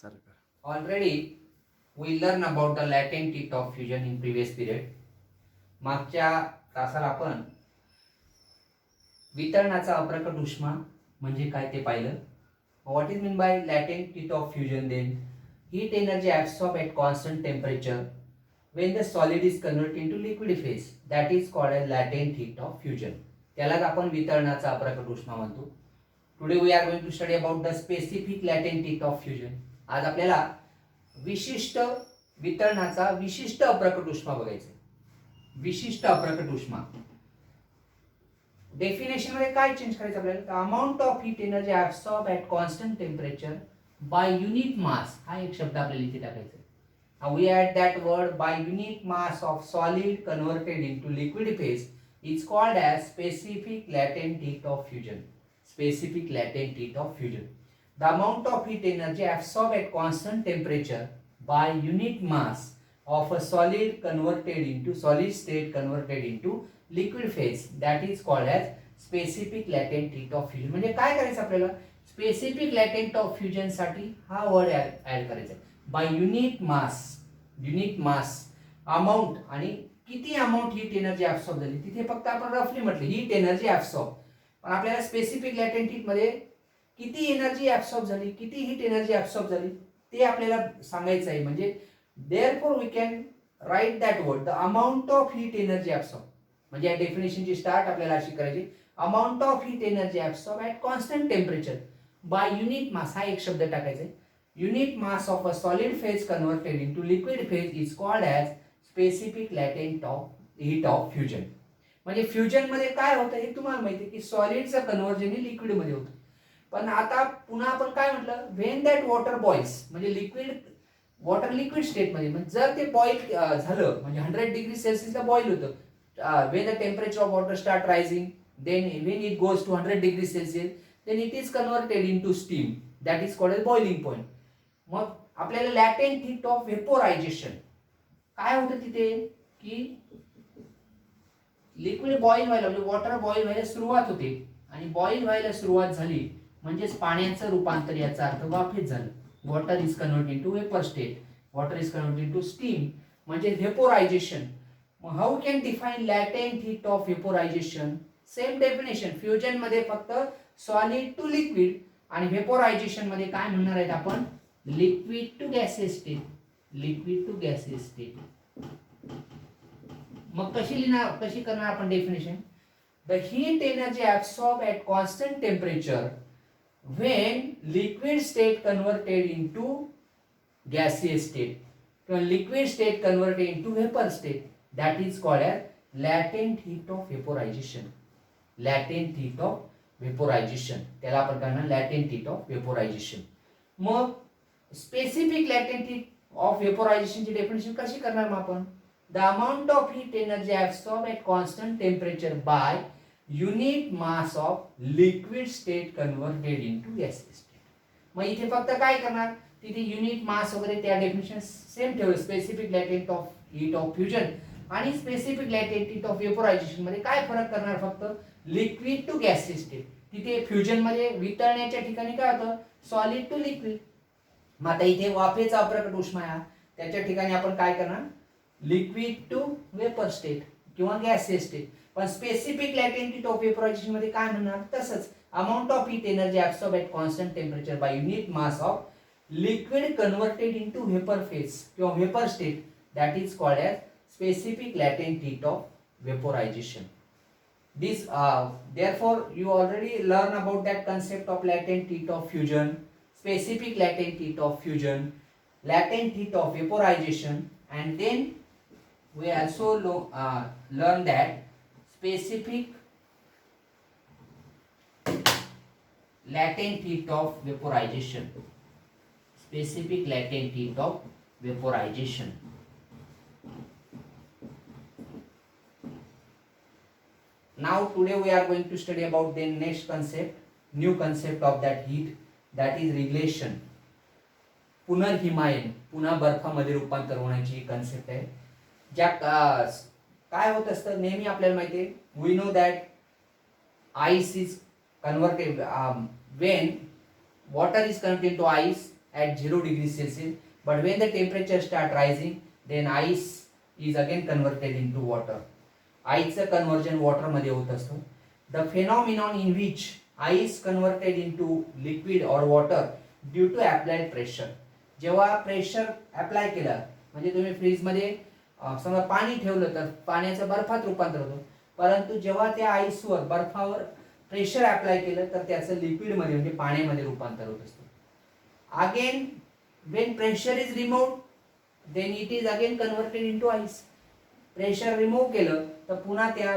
Already we learn about the latent heat of fusion in previous period. मागच्या तासाला आपण वितरणाचा अप्रकट उष्मा म्हणजे काय ते पाहिलं. What is mean by latent heat of fusion then? Heat energy absorbed at constant temperature when the solid is converted into liquid phase. That is called as latent heat of fusion. त्यालाच आपण वितरणाचा अप्रकट उष्मा म्हणतो. Today we are going to study about the specific latent heat of fusion. आज आपल्याला विशिष्ट वितरणाचा विशिष्ट अप्रकट उष्मा बघायचा. विशिष्ट अप्रकट उष्मा डेफिनेशन मध्ये काय चेंज करायचं आपल्याला, amount of heat energy absorb at constant temperature by unit mass, हा एक शब्द आपल्याला इथे टाकायचा आहे. We add that word by unit mass of solid converted into liquid phase is called as specific latent heat of fusion. Specific latent heat of fusion. The amount of heat energy absorbed at constant temperature by unit mass of a solid state converted into liquid phase, that is called as specific latent heat of fusion. म्हणजे काय करायचं आपल्याला, specific latent of fusion साठी हा word add करायचा. Bye unit मास amount आणि किती amount heat energy absorb झाली, तिथे फक्त आपण रफली म्हटले हीट एनर्जी ऍब्सॉर्ब, पण आपल्याला स्पेसिफिक लॅटेंट हीट मध्ये किती एनर्जी ऍब्सॉर्ब झाली, किती हीट एनर्जी ऍब्सॉर्ब झाली ते आपल्याला सांगायचं आहे. म्हणजे therefore we can write that word the amount of heat energy absorb. म्हणजे या डेफिनेशनची स्टार्ट आपल्याला अशी करायची, amount of heat energy absorb at constant temperature by unit mass, हा एक शब्द टाकायचा. Unit mass of a solid phase converted into liquid phase is called as specific latent of heat of fusion. म्हणजे fusion मध्ये काय होतं हे तुम्हाला माहिती आहे की सॉलिडचं कन्व्हर्जन हे लिक्विड मध्ये होतं. पण आता पुन्हा आपण काय म्हटलं, व्हेन दॅट वॉटर बॉइल्स, म्हणजे लिक्विड वॉटर लिक्विड स्टेट मध्ये, म्हणजे जर ते बॉईल झालं म्हणजे 100 डिग्री सेल्सिअसला बॉईल होतं, when the temperature of water start rising, then when it goes to 100 degree Celsius, then it is converted into steam, that is called as boiling point. मग आपल्याला लॅटेंट heat of व्हेपोरायझेशन काय होतं तिथे की liquid boil व्हायला म्हणजे water boil व्हायला सुरुवात होते आणि बॉईल व्हायला सुरुवात झाली म्हणजेच पाण्याचं रूपांतर, याचा अर्थ वाफेत झालं. Water is converted into vapour state, water is converted into steam, म्हणजे vaporisation. How can define latent heat of vaporisation? Same definition, fusion मध्ये फक्त सॉलिड टू लिक्विड आणि व्हेपोरायझेशन मध्ये काय म्हणणार आहेत आपण, liquid to gaseous state. Liquid to gaseous state. मग कशी करणार आपण definition, the heat energy absorb at constant temperature when liquid state converted into gaseous state किंवा liquid state converted into vapor state, that is called as latent heat of vaporization. latent heat of vaporization, त्याला आपण म्हणणार latent heat of vaporization. मग specific latent heat of vaporization ची definition कशी करणार मग आपण, the amount of heat energy absorbed at constant temperature by unit mass of liquid state converted into gaseous state. मग इथे फक्त काय करणार, तिथे युनिट मास वगैरे त्या डेफिनेशन सेम ठेवलं. Specific latent of heat of fusion आणि specific latent heat of vaporisation मध्ये काय फरक करणार, फक्त लिक्विड टू गॅसियस स्टेट. तिथे फ्युजन मध्ये वितळण्याच्या ठिकाणी काय होतं, सॉलिड टू लिक्विड. मग आता इथे वाफेचा अप्रकट उष्मा आहे, त्याच्या ठिकाणी आपण काय करणार, लिक्विड टू वेपर स्टेट किंवा गॅसियस स्टेट. पण specific latent heat of vaporisation मध्ये काय म्हणणार, तसंच amount of heat energy absorb at constant temperature by unit mass of liquid converted into vapour phase किंवा vapour state, that is called as specific latent heat of vaporisation. This therefore you already learn about that concept of latent heat of fusion, specific latent heat of fusion, latent heat of vaporization, and then we also learn that specific latent heat of vaporization. Specific latent heat of vaporization. Now today we are going to study about the next concept, new concept of that heat, that is relation. पुनर्हिमायन, पुन्हा बर्फामध्ये रूपांतर होण्याची concept आहे. ज्या काय होत असतं नेहमी आपल्याला माहिती आहे, we know that ice is converted, when water is converted to ice at 0 degrees Celsius, but when the temperature start rising, then ice is again converted into water. आईचं कन्वर्जन वॉटर मध्ये होत असतं. The phenomenon in which ice converted into liquid or water due to applied pressure. जेव्हा pressure apply केलं म्हणजे तुम्ही फ्रीजमध्ये समजा पाणी ठेवलं तर पाण्याचं बर्फात रूपांतर होतं, परंतु जेव्हा त्या आईसवर बर्फावर प्रेशर अप्लाय केलं तर त्याचं लिक्विडमध्ये म्हणजे पाण्यामध्ये रूपांतर होत असतं. Again when pressure is removed then it is again converted into ice. Pressure remove केलं तर पुन्हा त्या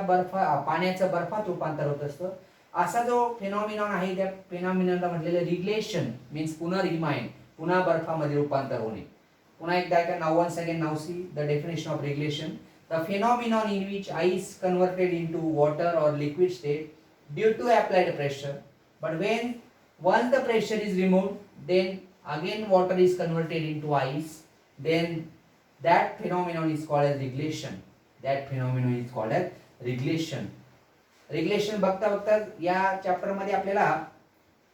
पाण्याचं बर्फात रूपांतर होत असतं. असा जो फेनॉमिनॉन आहे त्या फेनॉमिनॉनला म्हटलेलं रिग्लेशन मीन्स पुनर्हिमायन, पुन्हा बर्फामध्ये रूपांतर होणे. पुन्हा एकदा ऐका. Now once again now see the definition of regelation. The phenomenon in which ice converted into water or liquid state due to applied pressure, but when once the pressure is removed then again water is converted into ice, then that phenomenon is called as reglation. That phenomenon is called as reglation. Regulation बघता बघता या chapter मध्ये आपल्याला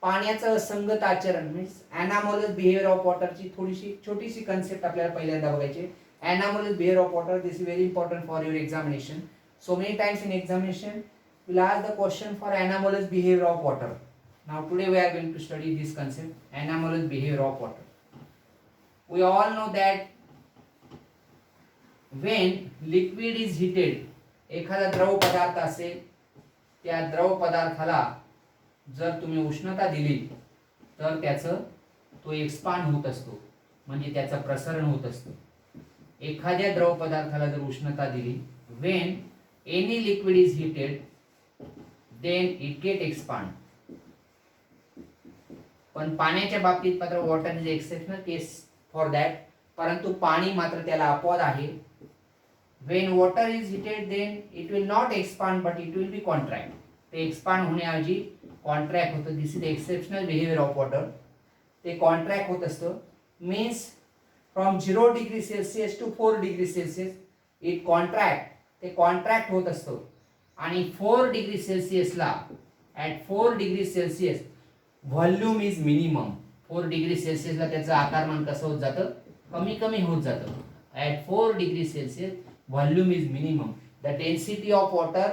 पाण्याचं असंगत आचरण means anomalous behaviour of वॉटरची थोडीशी छोटीशी कन्सेप्ट आपल्याला पहिल्यांदा बघायची. Anomalous behaviour of water, this is very important for your examination. So many times in examination will ask the question for anomalous behaviour of water. Now today we are going to study this concept, anomalous behavior of water. We all know that when liquid is heated, एखादा द्रव पदार्थ असेल त्या द्रव पदार्थाला जर तुम्ही उष्णता दिली तर त्याचं तो एक्सपांड होत असतो म्हणजे त्याचं प्रसरण होत असतं. एखाद्या द्रव पदार्थाला जर उष्णता दिली, when any liquid is heated then it get expand. पण पाण्याच्या बाबतीत मात्र water is exceptional case for that, परंतु पाणी मात्र त्याला अपवाद आहे. When water is heated then it will not expand but it will be contract. ते एक्सपांड होण्याऐवजी कॉन्ट्रॅक्ट होतं. This is exceptional behaviour of water. ते कॉन्ट्रॅक्ट होत असतं. Means from 0 degree Celsius to 4 degree Celsius it contract. ते contract होत असतं. आणि 4 डिग्री सेल्सिअसला at 4 degree Celsius volume is minimum. 4 degree सेल्सिअसला त्याचं आकारमान कसं होत जातं, कमी कमी होत जातं. At 4 degree Celsius volume is minimum. The density of water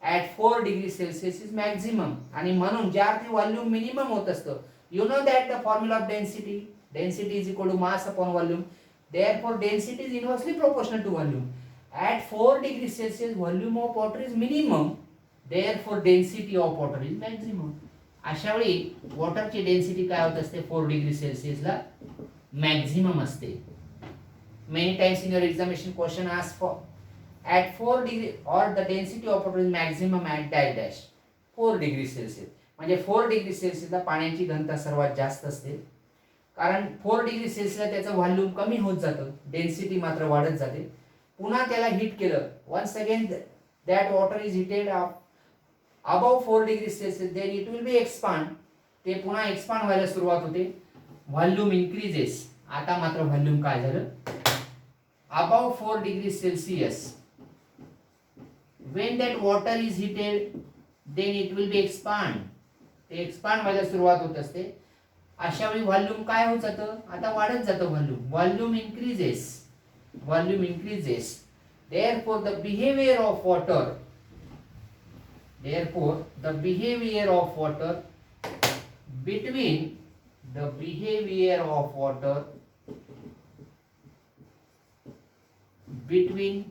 at 4 degree Celsius is maximum. आणि म्हणून ज्या अर्थी व्हॉल्यूम मिनिमम होत असतं, you know that the formula of density, density is equal to mass upon volume. Therefore density is inversely proportional to volume. At 4 degree Celsius volume of water is minimum, therefore density of water is maximum. अशा वेळी वॉटरची density काय होत असते, 4 degree सेल्सिअसला maximum असते. Many times in your examination question ask for at 4 degree or the density of water is maximum at dash dash 4 degree Celsius. म्हणजे 4 degree सेल्सिअसला पाण्याची घनता सर्वात जास्त असते, कारण 4 डिग्री सेल्सिअसला त्याचं व्हॉल्यूम कमी होत जातं, डेन्सिटी मात्र वाढत जाते. पुन्हा त्याला हीट केलं, once again that water is heated above 4 degree Celsius then it will be expand. ते पुन्हा एक्सपांड व्हायला सुरुवात होते. Volume increases. आता मात्र व्हॉल्यूम काय झालं, above 4 degree Celsius when that water is heated then it will be expand. ते एक्सपांड व्हायला सुरुवात होत असते. अशा वेळी व्हॉल्यूम काय होत जातं, आता वाढत जातं volume. Volume increases, volume increases. therefore the behavior of water, therefore the behavior of water between the behavior of water between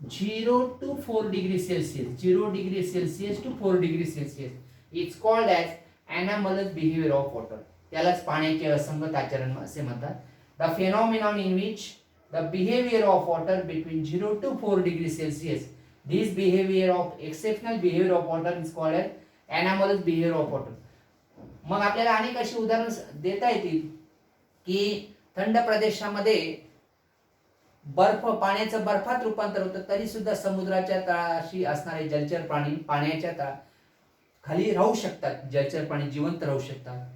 0 to 4 degree Celsius, 0 degree Celsius to 4 degree Celsius, it's called as anomalous behavior of water. त्यालाच पाण्याचे असंगत आचरण असे म्हणतात. The phenomenon in which the behavior of water between 0 to 4 degree Celsius, this behavior of exceptional behavior of water is called as anomalous behavior of water. मग आपल्याला अनेक अशी उदाहरण देता येतील की थंड प्रदेशामध्ये बर्फ पाण्याचं बर्फात रूपांतर होतं तरी सुद्धा समुद्राच्या तळाशी असणारे जलचर प्राणी पाण्याच्या तळा खाली राहू शकतात. जलचर प्राणी जिवंत राहू शकतात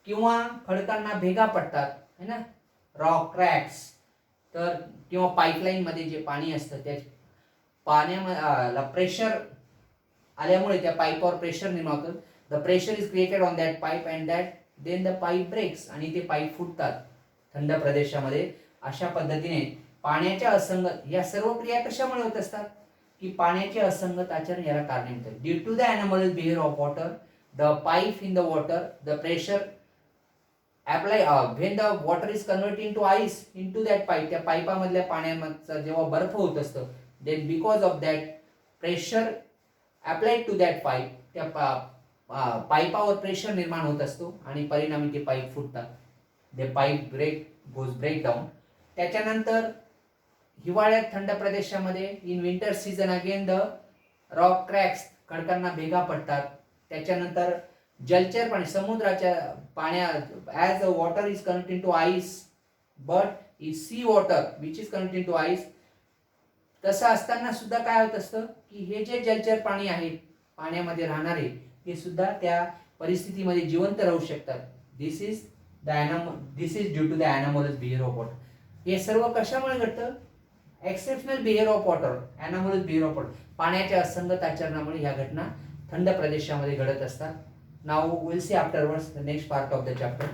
किंवा खडकांना भेगा पडतात है ना, रॉक क्रॅक्स. तर किंवा पाईपलाईन मध्ये जे पाणी असतं त्या पाण्याला प्रेशर आल्यामुळे त्या पाईपवर प्रेशर निर्माण होतं. The pressure is created on that pipe and that then the pipe breaks, आणि ते पाईप फुटतात थंड प्रदेशामध्ये. अशा पद्धतीने पाण्याच्या असंगत, या सर्व क्रिया कशामुळे होत असतात की पाण्याचे असंगत आचरण याला कारणीभूत आहे. Due to the anomalous behaviour of water, the pipe in the water, the pressure apply when the water is converting to ice into that pipe, त्या पाईपामधल्या पाण्याचा जेव्हा बर्फ होत असतं, then because of that pressure applied to that pipe, त्या पाईपावर pressure निर्माण होत असतो आणि परिणामी ते पाईप फुटतात. They pipe break down. त्याच्यानंतर हिवाळ्यात थंड प्रदेशामध्ये in winter season again the rock cracks, खडकांना भेगा पडतात. त्याच्यानंतर जलचर पाणी, समुद्राच्या पाण्यात as a water is converted to ice, but is sea water which is converted to ice. तसं असताना सुद्धा काय होत असतं की हे जे जलचर पाणी आहेत पाण्यामध्ये राहणारे, हे सुद्धा त्या परिस्थितीमध्ये जिवंत राहू शकतात. This is due to the anomalous behaviour of water. हे सर्व कशामुळे घडतं? Exceptional behaviour of water, anomalous behaviour of water, पाण्याच्या असंगत आचरणामुळे ह्या घटना थंड प्रदेशामध्ये घडत असतात. Now will see afterwards the next part of the chapter.